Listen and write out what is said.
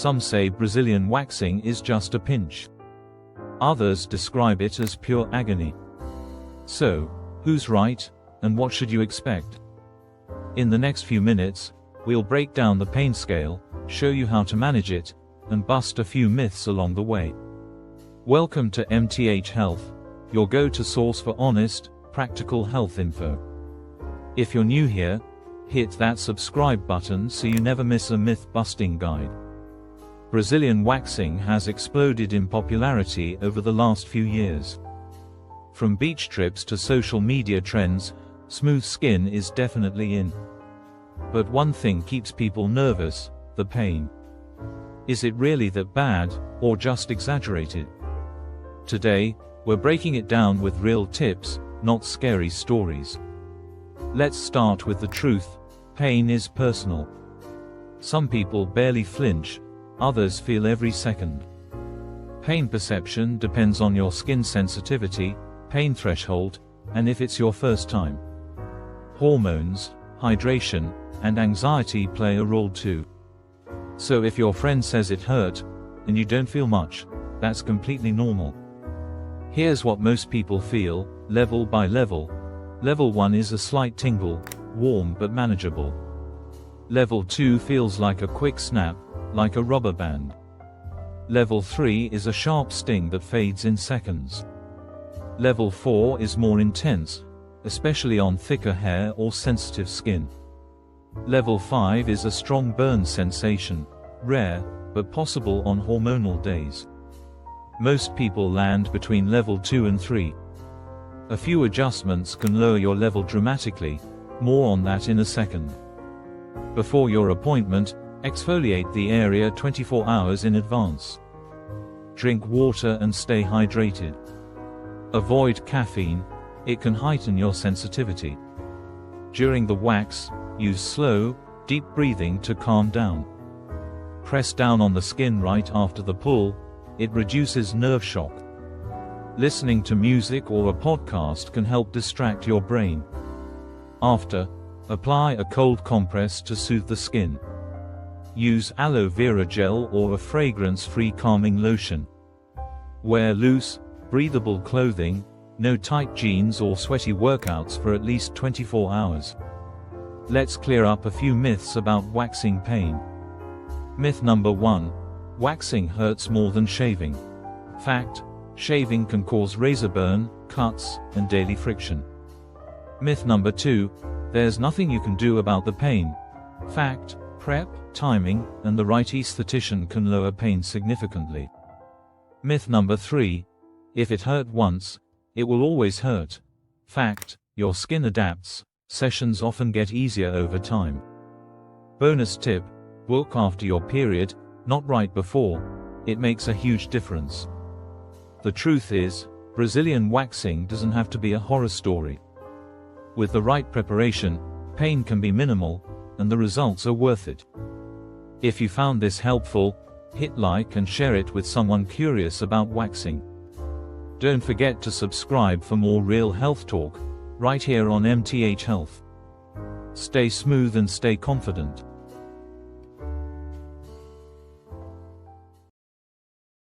Some say Brazilian waxing is just a pinch. Others describe it as pure agony. So, who's right, and what should you expect? In the next few minutes, we'll break down the pain scale, show you how to manage it, and bust a few myths along the way. Welcome to MTH Health, your go-to source for honest, practical health info. If you're new here, hit that subscribe button so you never miss a myth-busting guide. Brazilian waxing has exploded in popularity over the last few years. From beach trips to social media trends, smooth skin is definitely in. But one thing keeps people nervous: the pain. Is it really that bad, or just exaggerated? Today, we're breaking it down with real tips, not scary stories. Let's start with the truth: pain is personal. Some people barely flinch, others feel every second. Pain perception depends on your skin sensitivity, pain threshold, and if it's your first time. Hormones, hydration, and anxiety play a role too. So if your friend says it hurt, and you don't feel much, that's completely normal. Here's what most people feel, level by level. Level 1 is a slight tingle, warm but manageable. Level 2 feels like a quick snap, like a rubber band. Level 3 is a sharp sting that fades in seconds. Level 4 is more intense, especially on thicker hair or sensitive skin. Level 5 is a strong burn sensation, rare, but possible on hormonal days. Most people land between level 2 and 3. A few adjustments can lower your level dramatically, more on that in a second. Before your appointment, exfoliate the area 24 hours in advance. Drink water and stay hydrated. Avoid caffeine, it can heighten your sensitivity. During the wax, use slow, deep breathing to calm down. Press down on the skin right after the pull, it reduces nerve shock. Listening to music or a podcast can help distract your brain. After, apply a cold compress to soothe the skin. Use aloe vera gel or a fragrance-free calming lotion. Wear loose, breathable clothing, no tight jeans or sweaty workouts for at least 24 hours. Let's clear up a few myths about waxing pain. Myth number 1: waxing hurts more than shaving. Fact: shaving can cause razor burn, cuts, and daily friction. Myth number 2: there's nothing you can do about the pain. Fact: prep, timing, and the right esthetician can lower pain significantly. Myth number 3: if it hurt once, it will always hurt. Fact: your skin adapts, sessions often get easier over time. Bonus tip: book after your period, not right before. It makes a huge difference. The truth is, Brazilian waxing doesn't have to be a horror story. With the right preparation, pain can be minimal, and the results are worth it. If you found this helpful, hit like and share it with someone curious about waxing. Don't forget to subscribe for more real health talk, right here on MTH Health. Stay smooth and stay confident.